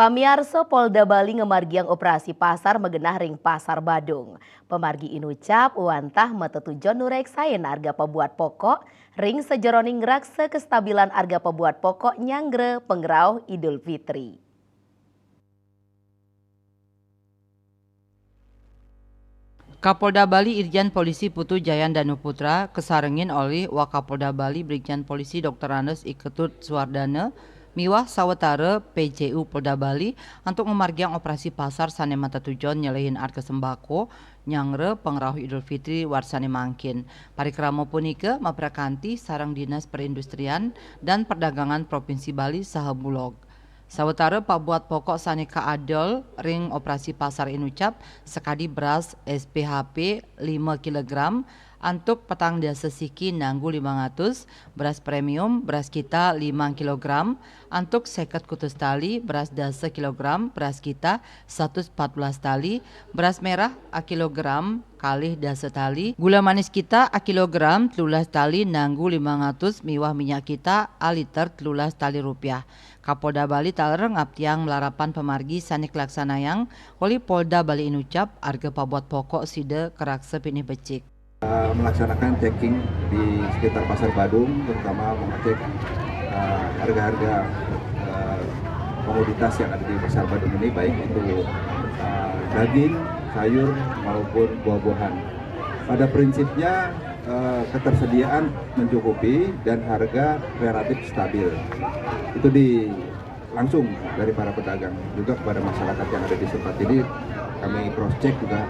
Pamiarso Polda Bali ngemargiang operasi pasar megenah ring pasar Badung. Pemargi inucap uantah metetujon nurek sayen harga pembuat pokok ring sejeroning rakse kestabilan harga pembuat pokok nyangre pengrauh Idul Fitri. Kapolda Bali Irjen Polisi Putu Jayan Danuputra kesarengin oleh Wakapolda Bali Brigjen Polisi Dr. Andes Iketut Suwardana miwah sawetara PJU Polda Bali untuk memargiang operasi pasar sane mata tujuan nyelehin harga sembako nyangre pengrauh Idul Fitri warsane mangkin. Parikramo punika maprakanti sarang Dinas Perindustrian dan Perdagangan Provinsi Bali saha Bulog. Sawetara pabuat pokok saneka adol ring operasi pasar inucap sekadi beras SPHP 5 kg antuk petang dasa siki nanggu 500, beras premium beras kita 5 kg antuk seket kutus tali, beras dasa kilogram beras kita 114 tali, beras merah a kilogram kalih dasa tali, gula manis kita a kilogram 13 tali nanggu 500 miwah minyak kita a liter 13 tali rupiah. Kapolda Bali taler ngaptiang melarapan pemargi sanik laksanayang oleh Polda Bali inucap harga pabuat pokok side kerakse pinih becik. Melaksanakan checking di sekitar Pasar Badung, terutama mengecek harga-harga komoditas yang ada di Pasar Badung ini, baik itu daging, sayur maupun buah-buahan. Pada prinsipnya ketersediaan mencukupi dan harga relatif stabil. Itu langsung dari para pedagang juga kepada masyarakat yang ada di tempat ini. Kami cross check juga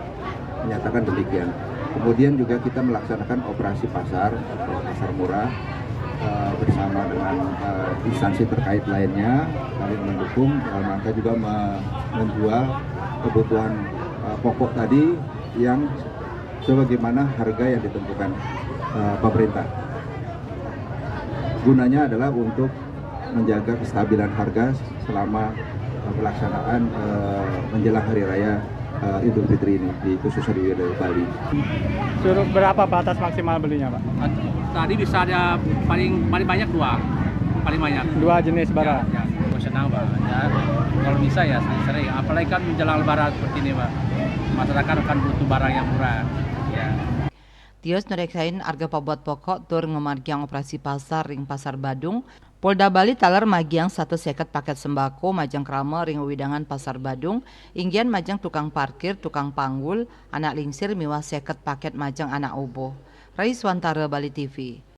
menyatakan demikian. Kemudian juga kita melaksanakan operasi pasar atau pasar murah bersama dengan instansi terkait lainnya. Kami mendukung dalam rangka juga menjual kebutuhan pokok tadi yang sebagaimana harga yang ditentukan pemerintah. Gunanya adalah untuk menjaga kestabilan harga selama pelaksanaan menjelang Hari Raya Idul Fitri ini, khususnya di wilayah Bali. Suruh berapa batas maksimal belinya, Pak? Tadi bisa ada paling banyak paling banyak. Dua jenis barang. Ya, senang Pak. Ya, kalau bisa ya sering. Apalagi kan menjelang Lebaran seperti ini, Pak. Masyarakat akan butuh barang yang murah. Ya. Tios nureksain harga pabuat pokok tur ngemargiang operasi pasar ring pasar Badung. Polda Bali taler magiang 150 paket sembako majang krama ring widangan pasar Badung, inggian majang tukang parkir, tukang panggul, anak lingsir miwah 50 paket majang anak ubo. Rais Wantara Bali TV.